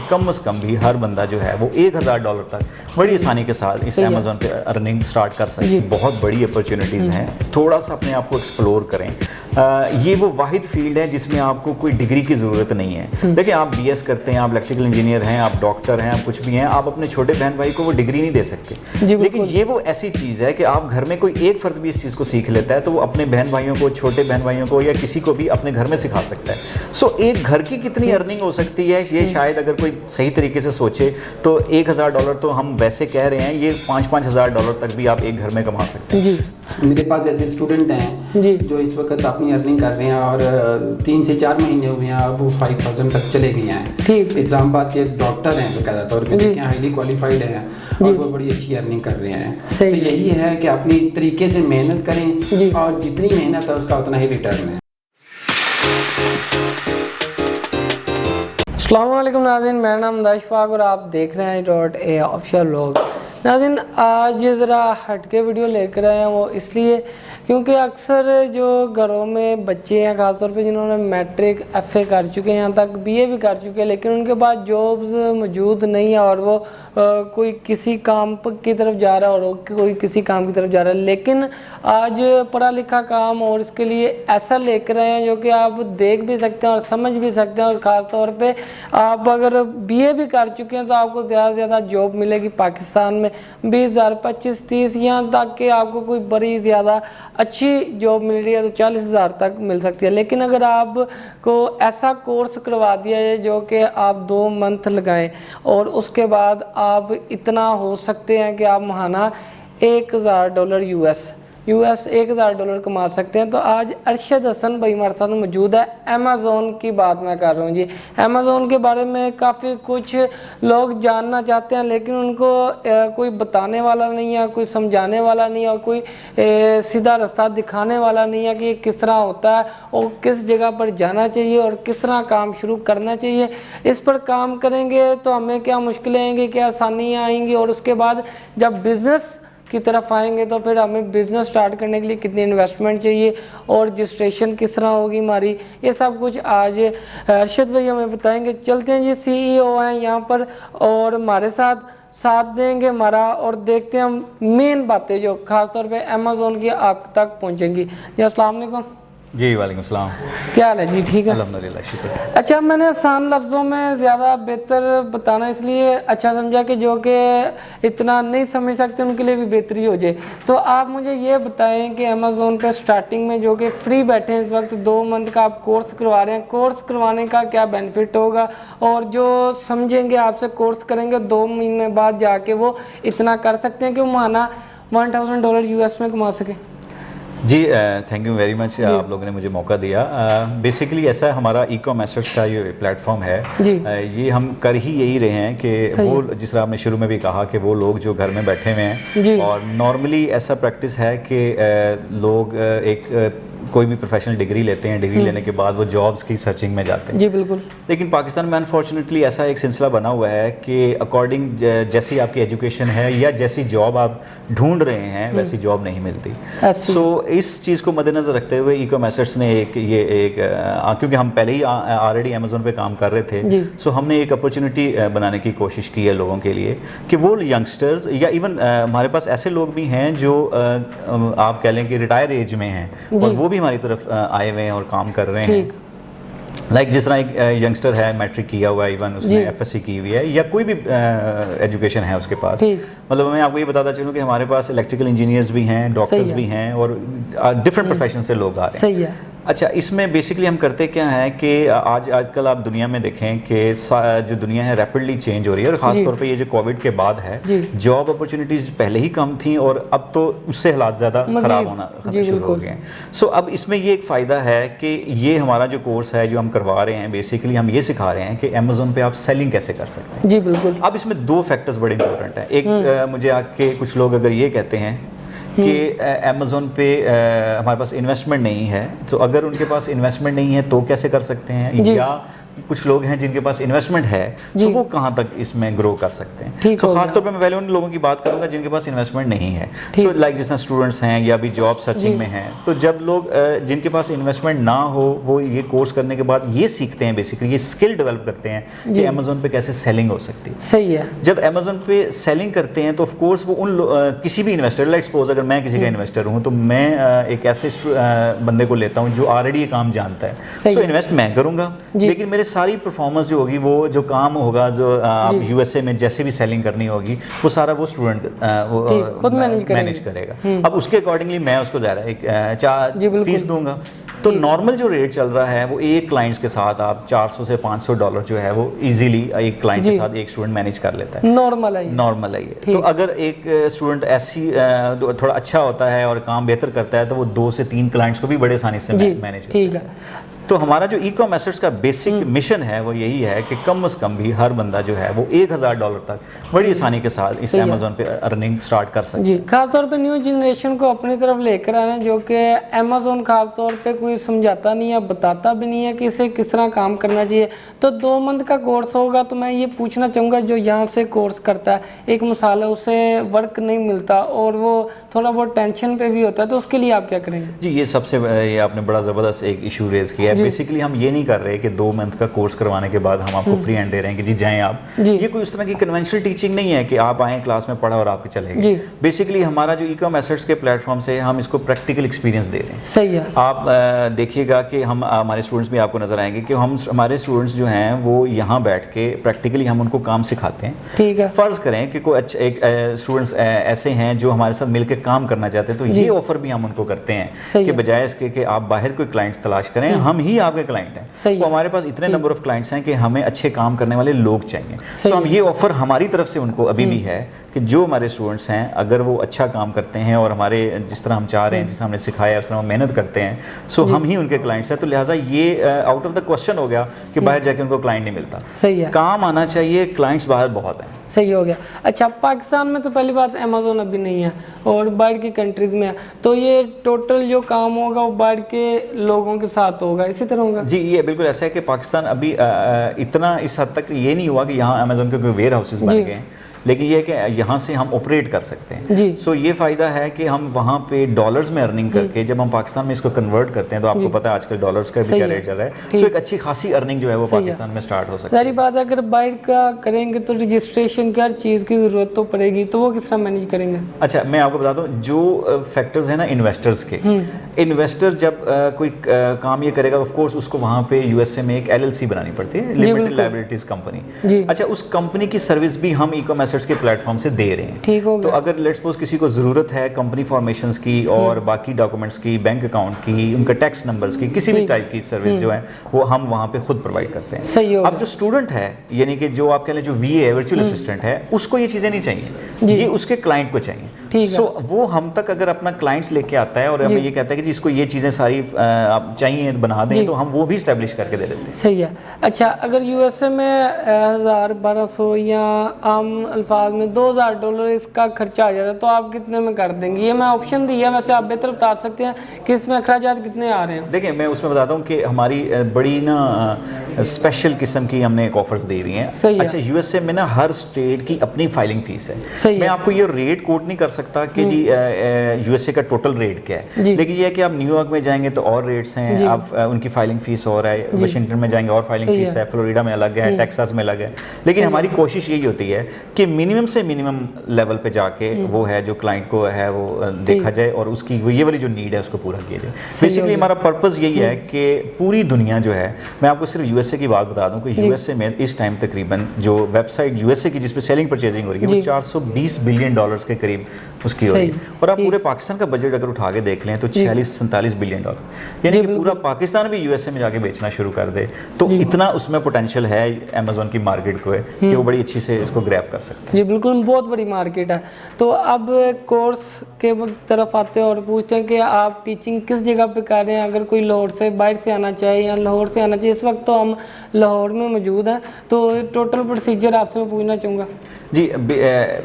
کم از کم بھی ہر بندہ جو ہے وہ $1000 تک بڑی آسانی کے ساتھ اس امیزون پہ ارننگ سٹارٹ کر سکتے ہیں. بہت بڑی اپرچونیٹیز ہیں, تھوڑا سا اپنے آپ کو ایکسپلور کریں. یہ وہ واحد فیلڈ ہے جس میں آپ کو کوئی ڈگری کی ضرورت نہیں ہے. دیکھیں آپ BS کرتے ہیں, آپ الیکٹریکل انجینئر ہیں, آپ ڈاکٹر ہیں, آپ کچھ بھی ہیں, آپ اپنے چھوٹے بہن بھائی کو وہ ڈگری نہیں دے سکتے. لیکن یہ وہ ایسی چیز ہے کہ آپ گھر میں کوئی ایک فرد بھی اس چیز کو سیکھ لیتا ہے تو وہ اپنے بہن بھائیوں کو, چھوٹے بہن بھائیوں کو یا کسی کو بھی اپنے گھر میں سکھا سکتا ہے. سو ایک گھر کی کتنی ارننگ ہو سکتی ہے یہ شاید اگر کوئی صحیح طریقے سے سوچے تو $1000 تو ہم ویسے کہہ رہے ہیں, یہ $5,000 تک بھی آپ ایک گھر میں کما سکتے ہیں. میرے پاس ایسے اسٹوڈنٹ ہیں جو اس وقت اپنی ارننگ کر رہے ہیں اور 3 سے 4 مہینے ہوئے ہیں, اب وہ 5000 تک چلے گئے ہیں. اسلام آباد کے ڈاکٹر ہیں باقاعدہ طور پہ, ہائیلی کوالیفائڈ ہیں اور وہ بڑی اچھی ارننگ کر رہے ہیں. تو یہی ہے کہ اپنی طریقے سے محنت کریں اور جتنی محنت ہے اس کا اتنا ہی ریٹرن ہے. السلام علیکم ناظرین, میرا نام اشفاق اور آپ دیکھ رہے ہیں .a آفیشیل ولاگ. ناظرین آج ذرا ہٹ کے ویڈیو لے کر آئے ہیں, وہ اس لیے کیونکہ اکثر جو گھروں میں بچے ہیں خاص طور پہ جنہوں نے میٹرک FA کر چکے ہیں, یہاں تک BA بھی کر چکے ہیں, لیکن ان کے پاس جابز موجود نہیں ہے اور وہ کوئی کسی کام کی طرف جا رہا ہے اور کوئی کسی کام کی طرف جا رہا ہے. لیکن آج پڑھا لکھا کام اور اس کے لیے ایسا لے کر آئے ہیں جو کہ آپ دیکھ بھی سکتے ہیں اور سمجھ بھی سکتے ہیں. اور خاص طور پہ آپ اگر BA بھی کر چکے ہیں تو آپ کو زیادہ سے زیادہ جاب ملے گی پاکستان میں 20,000 25 30, یہاں تک کہ آپ کو کوئی بڑی زیادہ اچھی جاب مل رہی ہے تو 40,000 تک مل سکتی ہے. لیکن اگر آپ کو ایسا کورس کروا دیا جائے جو کہ آپ 2 منتھ لگائیں اور اس کے بعد آپ اتنا ہو سکتے ہیں کہ آپ ماہانہ $1,000 $1,000 کما سکتے ہیں. تو آج ارشد حسن بھائی ہمارے ساتھ موجود ہے. امیزون کی بات میں کر رہا ہوں جی. امیزون کے بارے میں کافی کچھ لوگ جاننا چاہتے ہیں لیکن ان کو کوئی بتانے والا نہیں ہے, کوئی سمجھانے والا نہیں ہے اور کوئی سیدھا رستہ دکھانے والا نہیں ہے کہ یہ کس طرح ہوتا ہے اور کس جگہ پر جانا چاہیے اور کس طرح کام شروع کرنا چاہیے. اس پر کام کریں گے تو ہمیں کیا مشکلیں آئیں گی, کیا آسانیاں آئیں گی, اور اس کے بعد جب بزنس کی طرف آئیں گے تو پھر ہمیں بزنس سٹارٹ کرنے کے لیے کتنی انویسٹمنٹ چاہیے اور رجسٹریشن کس طرح ہوگی ہماری, یہ سب کچھ آج ارشد بھائی ہمیں بتائیں گے. چلتے ہیں جی, CEO ہیں یہاں پر اور ہمارے ساتھ دیں گے ہمارا, اور دیکھتے ہیں ہم مین باتیں جو خاص طور پہ امیزون کی آپ تک پہنچیں گی. جی السلام علیکم. جی وعلیکم السلام. کیا حال ہے جی؟ ٹھیک ہے الحمدللہ, شکر. اچھا, میں نے آسان لفظوں میں زیادہ بہتر بتانا اس لیے اچھا سمجھا کہ جو کہ اتنا نہیں سمجھ سکتے ان کے لیے بھی بہتری ہو جائے. تو آپ مجھے یہ بتائیں کہ امیزون پہ سٹارٹنگ میں جو کہ فری بیٹھے ہیں اس وقت 2 منتھ کا آپ کورس کروا رہے ہیں, کورس کروانے کا کیا بینیفٹ ہوگا, اور جو سمجھیں گے آپ سے کورس کریں گے 2 مہینے بعد جا کے وہ اتنا کر سکتے ہیں کہ وہ ماہانہ $1,000 میں کما سکیں. جی تھینک یو ویری مچ, آپ لوگوں نے مجھے موقع دیا. بیسیکلی ایسا ہمارا ای کامرسرز کا یہ پلیٹ فارم ہے, یہ ہم کر ہی یہی رہے ہیں کہ وہ جس طرح آپ نے شروع میں بھی کہا کہ وہ لوگ جو گھر میں بیٹھے ہوئے ہیں, اور نارملی ایسا پریکٹس ہے کہ لوگ ایک کوئی بھی پروفیشنل ڈگری لیتے ہیں, ڈگری لینے کے بعد وہ جابس کی سرچنگ میں جاتے ہیں. جی بالکل. لیکن پاکستان میں انفارچونیٹلی ایسا ایک سلسلہ بنا ہوا ہے کہ اکارڈنگ جیسی آپ کی ایجوکیشن ہے یا جیسی جاب آپ ڈھونڈ رہے ہیں ویسی جاب نہیں ملتی. سو اس چیز کو مد نظر رکھتے ہوئے ای کامرسرز نے ایک کیونکہ ہم پہلے ہی آلریڈی امیزون پہ کام کر رہے تھے, سو ہم نے ایک اپرچونٹی بنانے کی کوشش کی ہے لوگوں کے لیے کہ وہ ینگسٹرز یا ایون ہمارے پاس ایسے لوگ بھی ہیں جو آپ کہہ لیں کہ ریٹائر ایج میں ہیں اور وہ بھی ہماری طرف آئے ہوئے ہیں اور کام کر رہے ہیں. لائک جس طرح ایک ینگسٹر ہے, میٹرک کیا ہوا ہے, ایون اس نے FSC کی ہوئی ہے یا کوئی بھی ایجوکیشن ہے اس کے پاس. مطلب میں آپ کو یہ بتاتا چلوں کہ ہمارے پاس الیکٹریکل انجینئرز بھی ہیں, ڈاکٹرز بھی ہیں, اور ڈفرینٹ پروفیشن سے لوگ آ رہے ہیں. اچھا, اس میں بیسکلی ہم کرتے کیا ہیں کہ آج کل آپ دنیا میں دیکھیں کہ جو دنیا ہے ریپڈلی چینج ہو رہی ہے, اور خاص طور پہ یہ جو کووڈ کے بعد ہے, جاب اپرچونیٹیز پہلے ہی کم تھیں اور اب تو اس سے حالات زیادہ خراب ہونا شروع ہو گئے ہیں. سو اب اس میں یہ ایک فائدہ ہے کہ یہ ہمارا جو کورس ہے جو ہم کروا رہے ہیں, بیسکلی ہم یہ سکھا رہے ہیں کہ امیزون پہ آپ سیلنگ کیسے کر سکتے ہیں. جی بالکل. اب اس میں 2 فیکٹرز بڑے امپورٹنٹ ہیں. ایک مجھے آ کے کچھ لوگ اگر یہ کہتے ہیں کہ امیزون پہ ہمارے پاس انویسٹمنٹ نہیں ہے, تو اگر ان کے پاس انویسٹمنٹ نہیں ہے تو کیسے کر سکتے ہیں, یا کچھ لوگ ہیں جن کے پاس انویسٹمنٹ ہے تو وہ کہاں تک اس میں گرو کر سکتے ہیں. تو خاص طور پہ میں پہلے ان لوگوں کی بات کروں گا جن کے پاس انویسٹمنٹ نہیں ہے. سو لائک جس طرح اسٹوڈنٹس ہیں یا بھی جاب سرچنگ میں ہیں, تو جب لوگ جن کے پاس انویسٹمنٹ نہ ہو وہ یہ کورس کرنے کے بعد یہ سیکھتے ہیں, بیسیکلی یہ اسکل ڈیولپ کرتے ہیں کہ امیزون پہ کیسے سیلنگ ہو سکتی ہے. صحیح ہے. جب امیزون پہ سیلنگ کرتے ہیں تو آف کورس وہ ان کسی بھی انویسٹر, لیٹس سپوز اگر میں کسی کا انویسٹر ہوں تو میں ایک ایسے بندے کو لیتا ہوں جو آلریڈی یہ کام جانتا ہے. سو انویسٹ میں کروں گا, لیکن میرے ساری پرفارمنس جو ہوگی, وہ جو کام ہوگا, جو آپ یو ایس اے میں جیسے بھی سیلنگ کرنی ہوگی, وہ سارا وہ اسٹوڈنٹ مینیج کرے گا. اب اس کے اکارڈنگلی میں اس کو ظاہر ہے ایک فیس دوں گا. تو نارمل جو ریٹ چل رہا ہے وہ ایک کلائنٹس کے ساتھ آپ $400 سے $500 جو ہے وہ ایزیلی ایک کلائنٹ کے ساتھ ایک اسٹوڈنٹ مینیج کر لیتا ہے. نارمل ہے یہ. تو اگر ایک اسٹوڈنٹ ایسی تھوڑا اچھا ہوتا ہے اور کام بہتر کرتا ہے تو وہ 2 سے 3 کلائنٹس کو بھی بڑے آسانی سے مینیج کر سکتا ہے. تو ہمارا جو ای کامرس کا بیسک مشن ہے وہ یہی ہے کہ کم از کم بھی ہر بندہ جو ہے وہ $1000 تک بڑی آسانی کے ساتھ اس امیزون پہ ارننگ سٹارٹ کر سکے. جی, خاص طور پہ نیو جنریشن کو اپنی طرف لے کر آنا, جو کہ امیزون خاص طور پہ کوئی سمجھاتا نہیں ہے, بتاتا بھی نہیں ہے کہ اسے کس طرح کام کرنا چاہیے. تو 2 منتھ کا کورس ہوگا, تو میں یہ پوچھنا چاہوں گا جو یہاں سے کورس کرتا ہے, ایک مثال ہے اسے ورک نہیں ملتا اور وہ تھوڑا بہت ٹینشن پہ بھی ہوتا ہے, تو اس کے لیے آپ کیا کریں گے؟ جی, یہ سب سے یہ آپ نے بڑا زبردست ایک ایشو ریز کیا ہے. بیسیکلی ہم یہ نہیں کر رہے کہ 2 منتھ کا کورس کروانے کے بعد ہم آپ کو فری ہینڈ دے رہے ہیں کہ جی جائیں آپ. یہ کوئی اس طرح کی کنونشنل ٹیچنگ نہیں ہے کہ آپ آئیں کلاس میں پڑھا اور آپ کے چلے گئے. بیسیکلی ہمارا جو ای کامرس کے پلیٹ فارم سے ہم اس کو پریکٹیکل ایکسپیرینس دے رہے ہیں. صحیح ہے. آپ دیکھیے گا کہ ہمارے اسٹوڈنٹس بھی آپ کو نظر آئیں گے کہ ہمارے اسٹوڈنٹس جو ہیں وہ یہاں بیٹھ کے پریکٹیکلی ہم ان کو کام سکھاتے ہیں. ٹھیک ہے. فرض کریں کہ کوئی ایک اسٹوڈنٹس ایسے ہیں جو ہمارے ساتھ مل کے کام کرنا چاہتے ہیں, تو یہ آفر بھی ہم ان کو کرتے ہیں کہ بجائے اس کے کہ آپ باہر کوئی کلائنٹس تلاش کریں, ہم ہی آپ کے کلائنٹ ہیں. تو ہمارے پاس اتنے نمبر آف کلائنٹس ہیں کہ ہمیں اچھے کام کرنے والے لوگ چاہیے. سو ہم یہ آفر ہماری طرف سے ان کو ابھی بھی ہے کہ جو ہمارے اسٹوڈنٹس ہیں اگر وہ اچھا کام کرتے ہیں اور ہمارے جس طرح ہم چاہ رہے ہیں, جس طرح ہم نے سکھایا اس طرح ہم محنت کرتے ہیں, سو ہم ہی ان کے کلائنٹس ہیں. تو لہٰذا یہ آؤٹ آف دا کوشچن ہو گیا کہ باہر جا کے ان کو کلائنٹ نہیں ملتا. صحیح ہے. کام آنا چاہیے, کلائنٹس باہر بہت ہیں. صحیح ہو گیا. اچھا, پاکستان میں تو پہلی بات امیزون ابھی نہیں ہے اور باہر کی کنٹریز میں ہے, تو یہ ٹوٹل جو کام ہوگا وہ باہر کے لوگوں کے ساتھ ہوگا, اسی طرح ہوگا؟ جی, یہ بالکل ایسا ہے کہ پاکستان ابھی اتنا اس حد تک یہ نہیں ہوا کہ یہاں امیزون کے کوئی ویئر ہاؤسز بن گئے ہیں, لیکن یہ ہے کہ یہاں سے ہم آپریٹ کر سکتے ہیں. سو یہ فائدہ ہے کہ ہم وہاں پہ ڈالرز میں ارننگ کر کے جب ہم پاکستان میں اس کو کنورٹ کرتے ہیں, تو آپ کو پتہ ہے آج کل ڈالرز کا بھی کیا ریٹ چل رہا ہے, سو ایک اچھی خاصی ارننگ جو ہے وہ پاکستان میں سٹارٹ ہو سکتی ہے. ساری بات ہے, اگر باہر کا کریں گے تو رجسٹریشن کی ہر چیز کی ضرورت تو پڑے گی, تو وہ کس طرح مینیج کریں گے؟ اچھا, میں آپ کو بتاتا ہوں جو فیکٹرز ہیں نا انویسٹرز کے, انویسٹر جب کوئی کام یہ کرے گا, آف کورس اس کو وہاں پہ یو ایس اے میں ایک LLC بنانی پڑتی ہے, لمیٹڈ لائبلٹیز کمپنی. اچھا, اس کمپنی کی سروس بھی ہم ای کامرس کے پلیٹ فارم سے دے رہے ہیں. تو اگر لیٹس سپوز کسی کو ضرورت ہے کمپنی فارمیشنز کی اور باقی ڈاکومنٹس کی, بینک اکاؤنٹ کی, ان کا ٹیکس نمبرز کی, کسی بھی ٹائپ کی سروس جو ہے وہ ہم وہاں پہ خود پرووائڈ کرتے ہیں. اب جو اسٹوڈنٹ ہے, یعنی کہ جو آپ کہہ لیں جو VA ہے, ورچوئل اسسٹنٹ ہے, اس کو یہ چیزیں نہیں چاہیے, یہ اس کے کلائنٹ کو چاہیے. سو وہ ہم تک اگر اپنا کلائنٹس لے کے آتا ہے اور ہمیں یہ کہتا ہے کہ جی اس کو یہ چیزیں ساری آپ چاہیے بنا دیں, تو ہم وہ بھی اسٹیبلش کر کے دے دیتے ہیں. صحیح ہے. اچھا, اگر USA میں 1000-1200 یا عام الفاظ میں $2000 اس کا خرچہ آ جاتا ہے, تو آپ کتنے میں کر دیں گے؟ یہ میں آپشن دی ہے, ویسے آپ بہتر بتا سکتے ہیں کہ اس میں اخراجات کتنے آ رہے ہیں. دیکھیں, میں اس میں بتاتا ہوں کہ ہماری بڑی نا اسپیشل قسم کی ہم نے ایک آفرز دے رہی ہیں. اچھا, USA میں نا ہر اسٹیٹ کی اپنی فائلنگ فیس ہے. میں آپ کو یہ ریٹ کوٹ نہیں کر سکتا کہ جی USA کا ٹوٹل ریٹ کیا ہے, لیکن یہ ہے کہ آپ نیو یارک میں جائیں گے تو اور ریٹس ہیں, آپ ان کی فائلنگ فیس اور ہے, واشنگٹن میں جائیں گے اور فائلنگ فیس ہے, فلوریڈا میں الگ ہے, ٹیکساس میں الگ ہے. لیکن ہماری کوشش یہی ہوتی ہے کہ منیمم سے منیمم لیول پہ جا کے وہ ہے جو کلائنٹ کو ہے وہ دیکھا جائے اور اس کی یہ والی جو نیڈ ہے اس کو پورا کیا جائے. بیسیکلی ہمارا پرپز یہی ہے کہ پوری دنیا جو ہے, میں آپ کو صرف USA کی بات بتا دوں کہ USA میں اس ٹائم تقریباً جو ویب سائٹ USA کی جس پہ سیلنگ پرچیزنگ ہو رہی ہے وہ $420 بلین کے قریب اس کی ہو رہی ہے. اور آپ پورے پاکستان کا بجٹ اگر اٹھا کے دیکھ لیں تو $46-47 بلین, یعنی کہ پورا پاکستان بھی USA میں جا کے بیچنا شروع کر دے, تو اتنا اس میں پوٹینشیل ہے امیزون کی مارکیٹ کو ہے کہ وہ بڑی اچھی سے اس کو گریب کر سکتے ہیں. جی بالکل, بہت بڑی مارکیٹ ہے. تو اب کورس کے طرف آتے ہیں اور پوچھتے ہیں کہ آپ ٹیچنگ کس جگہ پہ کر رہے ہیں. اگر کوئی لاہور سے باہر سے آنا چاہے یا لاہور سے آنا چاہیے, اس وقت تو ہم لاہور میں موجود ہیں, تو ٹوٹل پروسیجر آپ سے میں پوچھنا چاہوں گا. جی,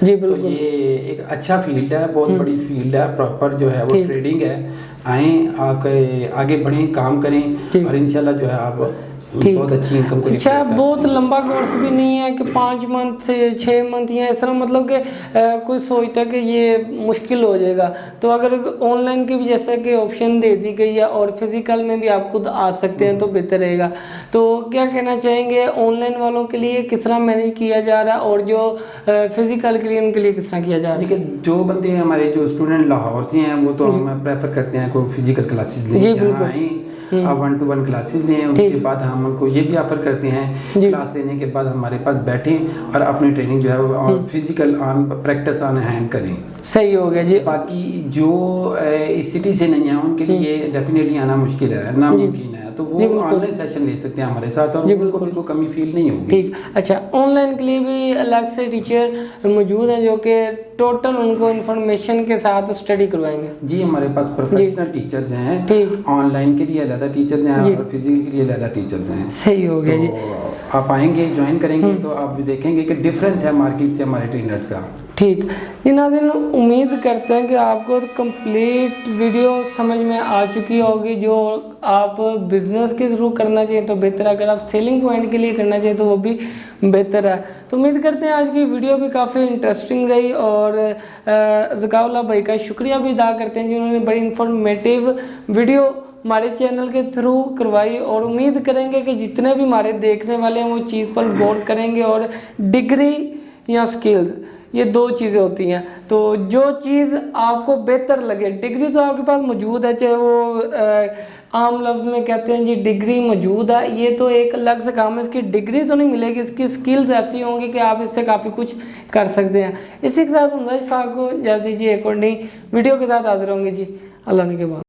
جی تو بالکل یہ ایک اچھا فیلڈ ہے، بہت بڑی فیلڈ ہے، پراپر جو ہے وہ ٹریڈنگ ہے. آئیں آگے بڑھیں، کام کریں اور انشاءاللہ جو ہے آپ بہت اچھی انکم کو. اچھا بہت لمبا کورس بھی نہیں ہے کہ 5 منتھ سے 6 منتھ یا اس طرح، مطلب کہ کوئی سوچتا ہے کہ یہ مشکل ہو جائے گا. تو اگر آن لائن کی بھی جیسا کہ آپشن دے دی گئی ہے اور فزیکل میں بھی آپ خود آ سکتے ہیں تو بہتر رہے گا. تو کیا کہنا چاہیں گے آن لائن والوں کے لیے کس طرح مینیج کیا جا رہا ہے اور جو فزیکل کے لیے ان کے لیے کس طرح کیا جا رہا ہے؟ دیکھیں جو بندے ہمارے جو اسٹوڈنٹ لاہور سے ہیں وہ تو ہم پریفر کرتے ہیں کوئی فزیکل کلاسز لیں، جہاں آئیں آپ 1-to-1 کلاسز لیں. اس کے بعد ہم ان کو یہ بھی آفر کرتے ہیں کلاس لینے کے بعد ہمارے پاس بیٹھیں اور اپنی ٹریننگ جو ہے physical on practice on hand کریں. صحیح ہو گیا جی. باقی جو اس سٹی سے نہیں ہیں ان کے لیے ڈیفینیٹلی آنا مشکل ہے، ناممکن ہے، تو وہ آن لائن سیشن لے سکتے ہیں ہمارے ساتھ اور ان کو بھی کوئی کمی فیل نہیں ہوگی. ٹھیک. اچھا آن لائن کے لیے بھی الگ سے ٹیچر موجود ہیں جو کہ ٹوٹل ان کو انفارمیشن کے ساتھ اسٹڈی کروائیں گے؟ جی ہمارے پاس پروفیشنل ٹیچرز ہیں، آن لائن کے لیے علیحدہ ٹیچرز ہیں اور فزیکل کے لیے علیحدہ ٹیچرز ہیں. صحیح ہو گیا جی. آپ آئیں گے جوائن کریں گے تو آپ دیکھیں گے کہ ڈفرینس ہے مارکیٹ سے ہمارے ٹرینرز کا. ٹھیک جی. ناظرین امید کرتے ہیں کہ آپ کو کمپلیٹ ویڈیو سمجھ میں آ چکی ہوگی. جو آپ بزنس کے تھرو کرنا چاہیے تو بہتر ہے، اگر آپ سیلنگ پوائنٹ کے لیے کرنا چاہیے تو وہ بھی بہتر ہے. تو امید کرتے ہیں آج کی ویڈیو بھی کافی انٹرسٹنگ رہی اور ذکاء اللہ بھائی کا شکریہ بھی ادا کرتے ہیں جنہوں نے بڑی انفارمیٹیو ویڈیو ہمارے چینل کے تھرو کروائی. اور امید کریں گے کہ جتنے بھی ہمارے دیکھنے والے ہیں وہ چیز پر غور کریں گے. اور ڈگری یا سکلز یہ 2 چیزیں ہوتی ہیں، تو جو چیز آپ کو بہتر لگے، ڈگری تو آپ کے پاس موجود ہے، چاہے وہ عام لفظ میں کہتے ہیں جی ڈگری موجود ہے، یہ تو ایک الگ سے کام ہے. اس کی ڈگری تو نہیں ملے گی، اس کی سکلز ایسی ہوں گی کہ آپ اس سے کافی کچھ کر سکتے ہیں. اسی کے ساتھ ہم کو اجازت دیجیے، ایک اور نئی ویڈیو کے ساتھ حاضر ہوں گے جی. اللہ نے کے بعد.